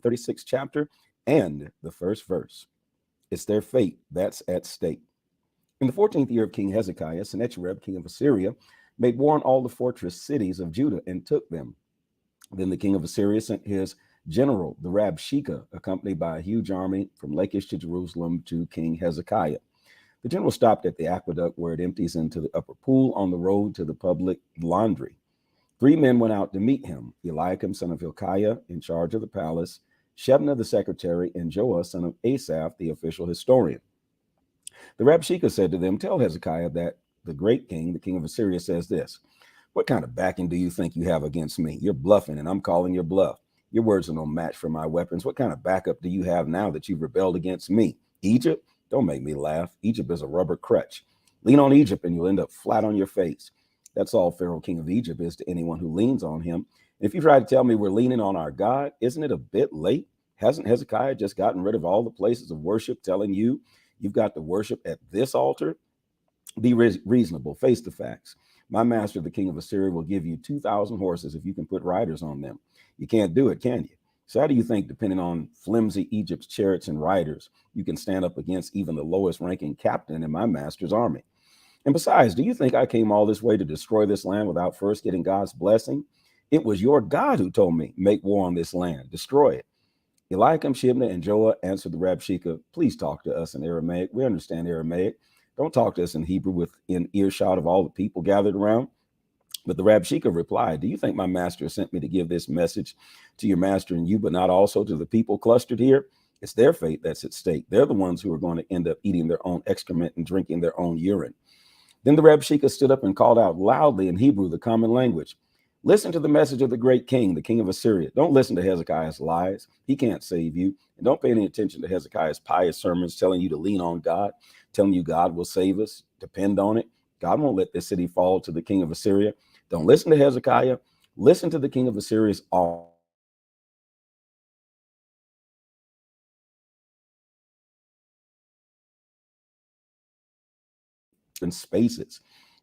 36th chapter and the first verse. It's their fate that's at stake. In the 14th year of King Hezekiah, Sennacherib, king of Assyria, made war on all the fortress cities of Judah and took them. Then the king of Assyria sent his general, the Rabshakeh, accompanied by a huge army from Lachish to Jerusalem to King Hezekiah. The general stopped at the aqueduct where it empties into the upper pool on the road to the public laundry. 3 men went out to meet him: Eliakim, son of Hilkiah, in charge of the palace, Shebna, the secretary, and Joah, son of Asaph, the official historian. The Rabshakeh said to them, "Tell Hezekiah that the great king, the king of Assyria, says this: What kind of backing do you think you have against me? You're bluffing, and I'm calling your bluff. Your words are no match for my weapons. What kind of backup do you have now that you've rebelled against me? Egypt? Don't make me laugh. Egypt is a rubber crutch. Lean on Egypt, and you'll end up flat on your face. That's all Pharaoh, king of Egypt, is to anyone who leans on him. If you try to tell me we're leaning on our God, isn't it a bit late? Hasn't Hezekiah just gotten rid of all the places of worship, telling you you've got to worship at this altar? Be reasonable. Face the facts. My master, the king of Assyria, will give you 2,000 horses if you can put riders on them. You can't do it, can you? So how do you think, depending on flimsy Egypt's chariots and riders, you can stand up against even the lowest ranking captain in my master's army? And besides, do you think I came all this way to destroy this land without first getting God's blessing? It was your God who told me, make war on this land, destroy it. Eliakim, Shebna, and Joah answered the Rabshakeh, "Please talk to us in Aramaic. We understand Aramaic. Don't talk to us in Hebrew within earshot of all the people gathered around." But the Rabshakeh replied, "Do you think my master sent me to give this message to your master and you, but not also to the people clustered here? It's their fate that's at stake. They're the ones who are going to end up eating their own excrement and drinking their own urine." Then the Rabshakeh stood up and called out loudly in Hebrew, the common language, "Listen to the message of the great king, the king of Assyria. Don't listen to Hezekiah's lies. He can't save you. And don't pay any attention to Hezekiah's pious sermons telling you to lean on God, telling you God will save us. Depend on it. God won't let this city fall to the king of Assyria. Don't listen to Hezekiah. Listen to the king of Assyria's all and spaces,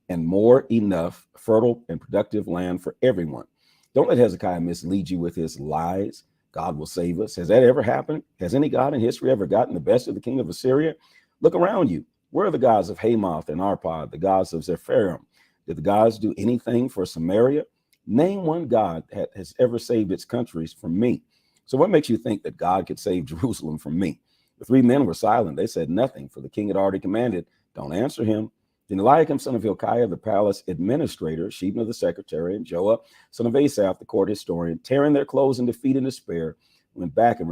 and more enough fertile and productive land for everyone. Don't let Hezekiah mislead you with his lies. God will save us. Has that ever happened? Has any God in history ever gotten the best of the king of Assyria? Look around you. Where are the gods of Hamath and Arpad, the gods of Zepharim? Did the gods do anything for Samaria? Name one God that has ever saved its countries from me. So what makes you think that God could save Jerusalem from me? The 3 men were silent. They said nothing, for the king had already commanded, "Don't answer him." Then Eliakim, son of Hilkiah, the palace administrator, Shebna, the secretary, and Joah, son of Asaph, the court historian, tearing their clothes in defeat and despair, went back and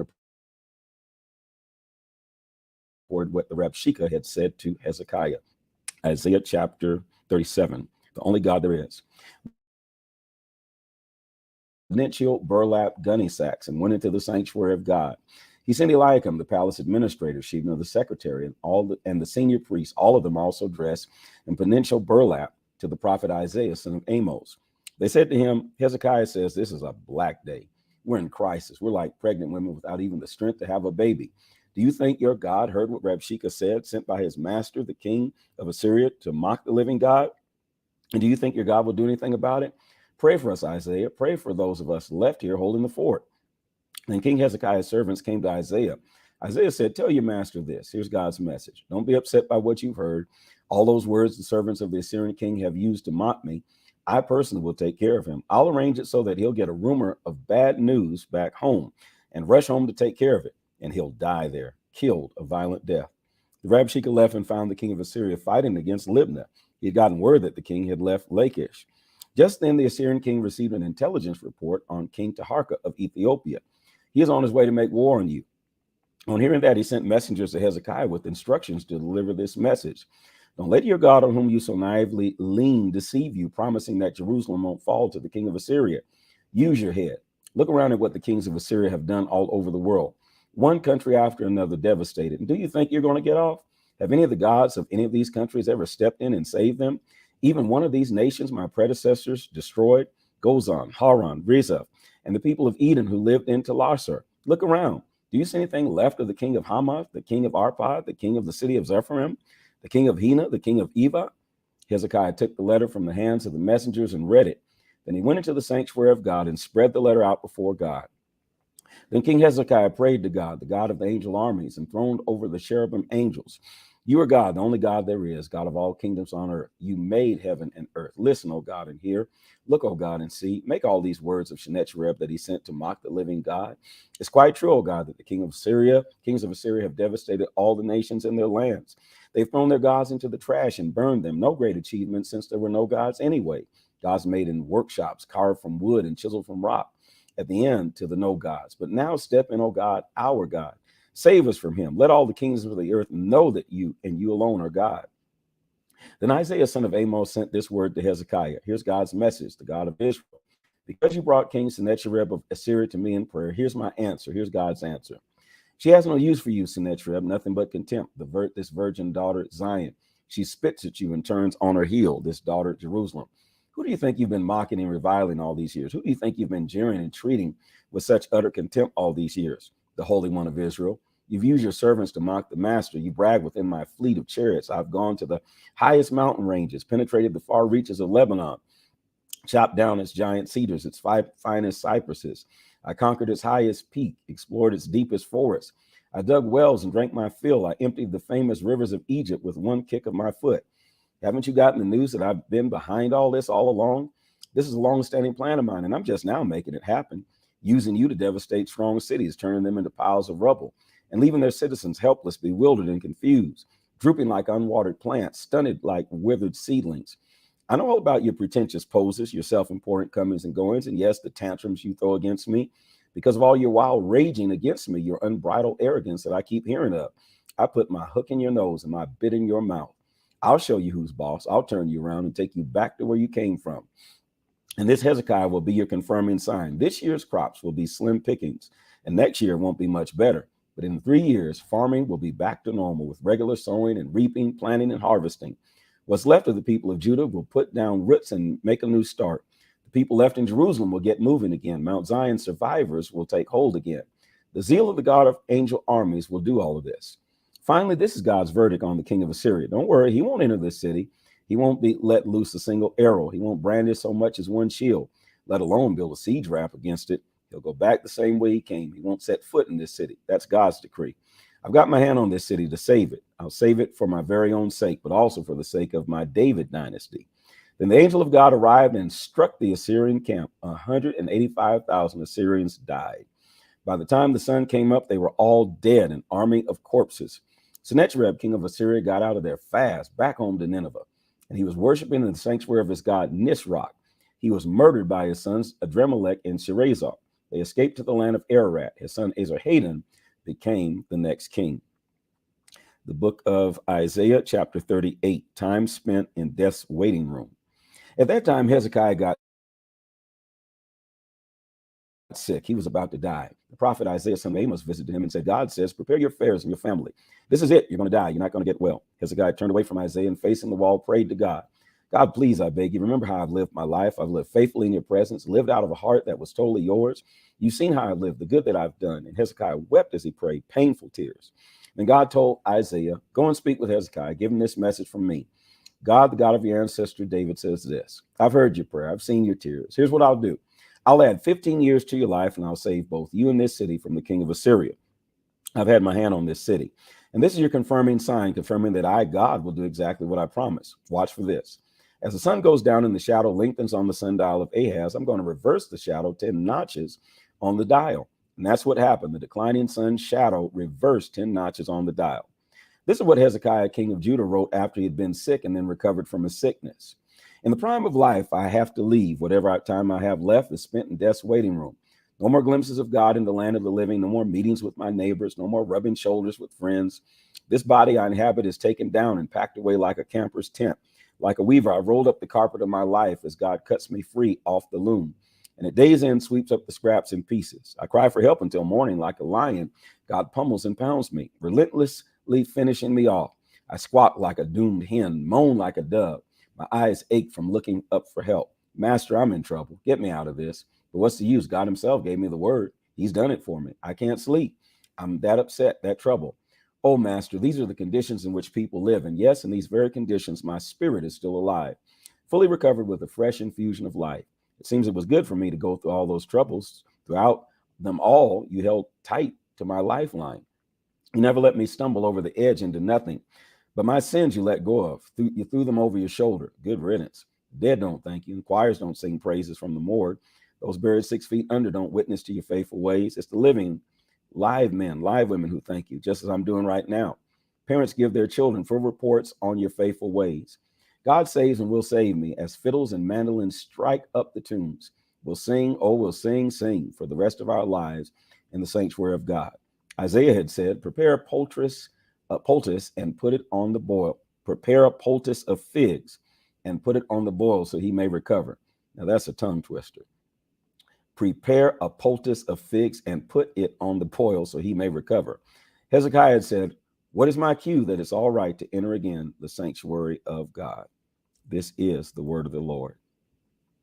reported what the Rabshakeh had said to Hezekiah. Isaiah chapter 37, the only God there is. Nitchel, burlap, gunny sacks, and went into the sanctuary of God. He sent Eliakim, the palace administrator, Shebna, the secretary, and the senior priests, all of them also dressed in peninsula burlap, to the prophet Isaiah, son of Amos. They said to him, "Hezekiah says this is a black day. We're in crisis. We're like pregnant women without even the strength to have a baby. Do you think your God heard what Rabshakeh said, sent by his master, the king of Assyria, to mock the living God? And do you think your God will do anything about it? Pray for us, Isaiah. Pray for those of us left here holding the fort." Then King Hezekiah's servants came to Isaiah. Isaiah said, "Tell your master this. Here's God's message. Don't be upset by what you've heard. All those words the servants of the Assyrian king have used to mock me, I personally will take care of him. I'll arrange it so that he'll get a rumor of bad news back home and rush home to take care of it, and he'll die there, killed a violent death." The Rabshakeh left and found the king of Assyria fighting against Libnah. He had gotten word that the king had left Lachish. Just then the Assyrian king received an intelligence report on King Taharka of Ethiopia. He is on his way to make war on you. On hearing that, he sent messengers to Hezekiah with instructions to deliver this message. Don't let your God on whom you so naively lean deceive you, promising that Jerusalem won't fall to the king of Assyria. Use your head. Look around at what the kings of Assyria have done all over the world. One country after another devastated. And do you think you're going to get off? Have any of the gods of any of these countries ever stepped in and saved them? Even one of these nations my predecessors destroyed? Gozan, Haran, Rezeph, and the people of Eden who lived in Telassar. Look around. Do you see anything left of the king of Hamath, the king of Arpad, the king of the city of Zepharim, the king of Hena, the king of Eva? Hezekiah took the letter from the hands of the messengers and read it. Then he went into the sanctuary of God and spread the letter out before God. Then King Hezekiah prayed to God, the God of the angel armies, enthroned over the cherubim angels. You are God, the only God there is, God of all kingdoms on earth. You made heaven and earth. Listen, O God, and hear. Look, O God, and see. Make all these words of Sennacherib that he sent to mock the living God. It's quite true, O God, that the kings of Assyria have devastated all the nations and their lands. They've thrown their gods into the trash and burned them. No great achievement, since there were no gods anyway. Gods made in workshops, carved from wood and chiseled from rock. At the end, to the no gods. But now step in, O God, our God. Save us from him. Let all the kings of the earth know that you and you alone are God. Then Isaiah, son of Amos, sent this word to Hezekiah. Here's God's message, the God of Israel. Because you brought King Sennacherib of Assyria to me in prayer, here's my answer. Here's God's answer. She has no use for you, Sennacherib, nothing but contempt. This virgin daughter, Zion. She spits at you and turns on her heel, this daughter, Jerusalem. Who do you think you've been mocking and reviling all these years? Who do you think you've been jeering and treating with such utter contempt all these years? The Holy One of Israel. You've used your servants to mock the master. You brag within my fleet of chariots. I've gone to the highest mountain ranges, penetrated the far reaches of Lebanon, chopped down its giant cedars, its finest cypresses. I conquered its highest peak, explored its deepest forest. I dug wells and drank my fill. I emptied the famous rivers of Egypt with one kick of my foot. Haven't you gotten the news that I've been behind all this all along? This is a long-standing plan of mine, and I'm just now making it happen, using you to devastate strong cities, turning them into piles of rubble, and leaving their citizens helpless, bewildered, and confused, drooping like unwatered plants, stunted like withered seedlings. I know all about your pretentious poses, your self-important comings and goings, and yes, the tantrums you throw against me, because of all your wild raging against me, your unbridled arrogance that I keep hearing of. I put my hook in your nose and my bit in your mouth. I'll show you who's boss. I'll turn you around and take you back to where you came from. And this Hezekiah will be your confirming sign. This year's crops will be slim pickings, and next year won't be much better. But in 3 years, farming will be back to normal with regular sowing and reaping, planting, and harvesting. What's left of the people of Judah will put down roots and make a new start. The people left in Jerusalem will get moving again. Mount Zion survivors will take hold again. The zeal of the God of angel armies will do all of this. Finally, this is God's verdict on the king of Assyria. Don't worry, he won't enter this city. He won't be let loose a single arrow. He won't brandish so much as one shield, let alone build a siege ramp against it. He'll go back the same way he came. He won't set foot in this city. That's God's decree. I've got my hand on this city to save it. I'll save it for my very own sake, but also for the sake of my David dynasty. Then the angel of God arrived and struck the Assyrian camp. 185,000 Assyrians died. By the time the sun came up, they were all dead, an army of corpses. Sennacherib, king of Assyria, got out of there fast, back home to Nineveh, and he was worshiping in the sanctuary of his god Nisroch. He was murdered by his sons Adremelech and Sharezer. They escaped to the land of Ararat. His son Esarhaddon became the next king. The book of Isaiah, chapter 38, time spent in death's waiting room. At that time, Hezekiah got sick. He was about to die. The prophet Isaiah, son of Amos, visited him and said, God says, prepare your affairs and your family. This is it. You're going to die. You're not going to get well. Hezekiah turned away from Isaiah and facing the wall, prayed to God. God, please, I beg you, remember how I've lived my life. I've lived faithfully in your presence, lived out of a heart that was totally yours. You've seen how I've lived, the good that I've done. And Hezekiah wept as he prayed, painful tears. Then God told Isaiah, go and speak with Hezekiah, give him this message from me. God, the God of your ancestor David, says this. I've heard your prayer. I've seen your tears. Here's what I'll do. I'll add 15 years to your life, and I'll save both you and this city from the king of Assyria. I've had my hand on this city. And this is your confirming sign, confirming that I, God, will do exactly what I promised. Watch for this. As the sun goes down and the shadow lengthens on the sundial of Ahaz, I'm going to reverse the shadow 10 notches on the dial. And that's what happened. The declining sun's shadow reversed 10 notches on the dial. This is what Hezekiah, king of Judah, wrote after he had been sick and then recovered from his sickness. In the prime of life, I have to leave. Whatever time I have left is spent in death's waiting room. No more glimpses of God in the land of the living. No more meetings with my neighbors. No more rubbing shoulders with friends. This body I inhabit is taken down and packed away like a camper's tent. Like a weaver, I rolled up the carpet of my life as God cuts me free off the loom. And at day's end sweeps up the scraps in pieces. I cry for help until morning. Like a lion, God pummels and pounds me, relentlessly finishing me off. I squawk like a doomed hen, moan like a dove. My eyes ache from looking up for help. Master, I'm in trouble. Get me out of this. But what's the use? God himself gave me the word. He's done it for me. I can't sleep. I'm that upset, that trouble. Oh, Master, these are the conditions in which people live. And yes, in these very conditions, my spirit is still alive, fully recovered with a fresh infusion of life. It seems it was good for me to go through all those troubles, throughout Them all you held tight to my lifeline. You never let me stumble over the edge into nothing. But my sins you let go of. You threw them over your shoulder. Good riddance. Dead don't thank you. And choirs don't sing praises from the morgue. Those buried 6 feet under don't witness to your faithful ways. It's the living, live men, live women who thank you, just as I'm doing right now. Parents give their children full reports on your faithful ways. God saves and will save me as fiddles and mandolins strike up the tunes. We'll sing, oh, we'll sing, sing for the rest of our lives in the sanctuary of God. Isaiah had said, prepare a poultice and put it on the boil. Prepare a poultice of figs and put it on the boil so he may recover. Now that's a tongue twister. Prepare a poultice of figs and put it on the boil so he may recover. Hezekiah had said, what is my cue that it's all right to enter again the sanctuary of God? This is the word of the Lord.